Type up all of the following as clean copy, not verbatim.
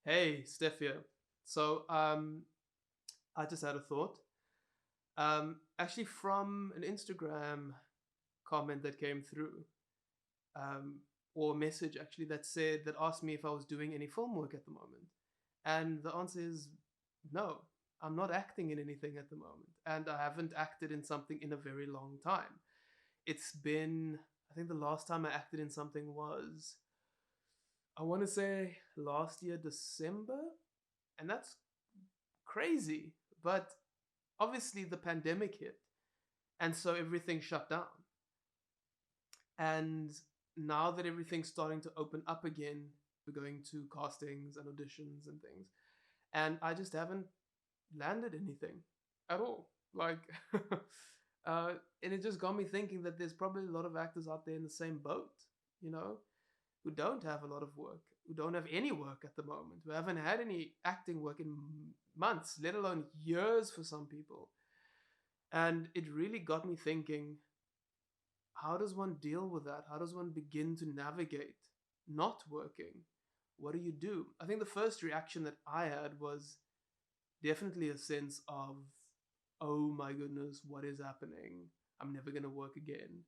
Hey, Steph here. So, I just had a thought. Actually, from an Instagram comment that came through, um, or a message actually that asked me if I was doing any film work at the moment, and the answer is no. I'm not acting in anything at the moment, and I haven't acted in something in a very long time. It's been, I think, the last time I acted in something was, I want to say, last year December, and that's crazy. But obviously, the pandemic hit, and so everything shut down. And now that everything's starting to open up again, we're going to castings and auditions and things, and I just haven't landed anything at all. Like, uh, and it just got me thinking that there's probably a lot of actors out there in the same boat, you know, who don't have a lot of work, who don't have any work at the moment, who haven't had any acting work in months, let alone years for some people. And it really got me thinking, how does one deal with that? How does one begin to navigate not working? What do you do? I think the first reaction that I had was definitely a sense of, oh my goodness, what is happening? I'm never going to work again.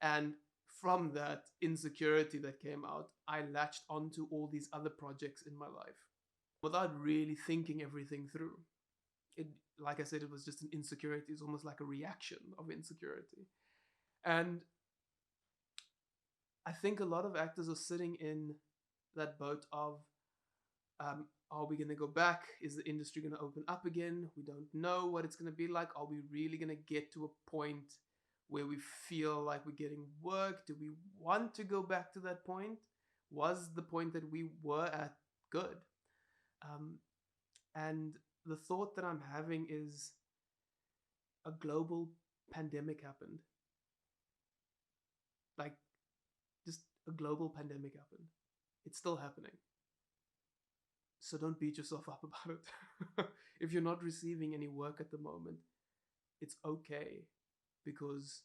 And from that insecurity that came out, I latched onto all these other projects in my life without really thinking everything through. It, like I said, it was just an insecurity. It's almost like a reaction of insecurity. And I think a lot of actors are sitting in that boat of, are we going to go back? Is the industry going to open up again? We don't know what it's going to be like. Are we really going to get to a point where we feel like we're getting work? Do we want to go back to that point? Was the point that we were at good? Um, and the thought that I'm having is, a global pandemic happened. Like, just a global pandemic happened. It's still happening. So don't beat yourself up about it. If you're not receiving any work at the moment, it's okay, because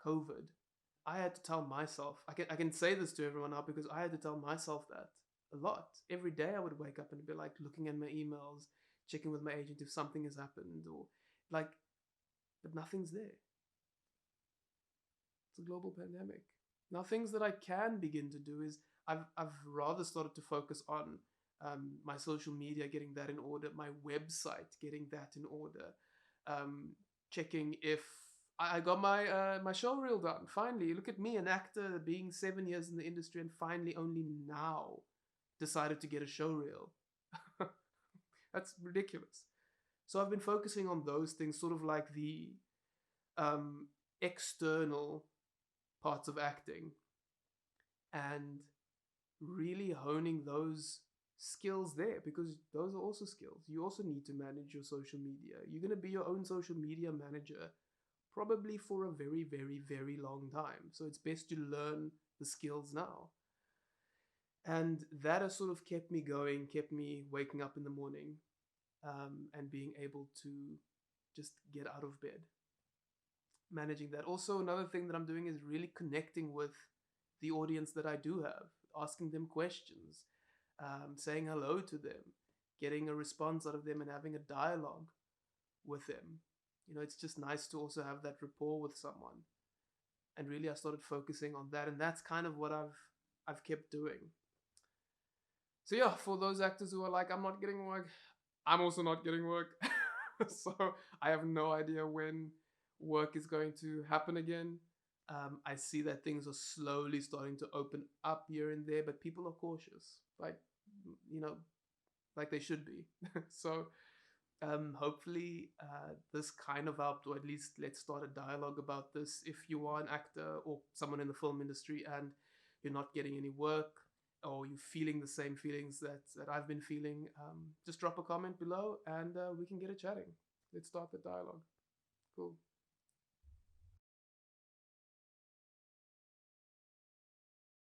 COVID. I had to tell myself, I can say this to everyone now, because I had to tell myself that a lot. Every day I would wake up and be like looking at my emails, checking with my agent if something has happened, or like, but nothing's there. It's a global pandemic. Now, things that I can begin to do is, I've rather started to focus on my social media, getting that in order, my website, getting that in order, um, checking if I got my show reel done. Finally, look at me, an actor being 7 years in the industry, and finally only now decided to get a show reel. That's ridiculous. So I've been focusing on those things, sort of like the um, external parts of acting, and really honing those skills there, because those are also skills. You also need to manage your social media. You're going to be your own social media manager probably for a very, very, very long time. So it's best to learn the skills now. And that has sort of kept me going, kept me waking up in the morning, and being able to just get out of bed, managing that. Also, another thing that I'm doing is really connecting with the audience that I do have, asking them questions, saying hello to them, getting a response out of them, and having a dialogue with them. You know, it's just nice to also have that rapport with someone. And really, I started focusing on that, and that's kind of what I've kept doing. So yeah, for those actors who are like, I'm not getting work, I'm also not getting work. So I have no idea when work is going to happen again. I see that things are slowly starting to open up here and there, but people are cautious, like, you know, like they should be. So hopefully this kind of helped, or at least let's start a dialogue about this. If you are an actor or someone in the film industry and you're not getting any work, or you're feeling the same feelings that I've been feeling, just drop a comment below, and we can get it chatting. Let's start the dialogue. Cool.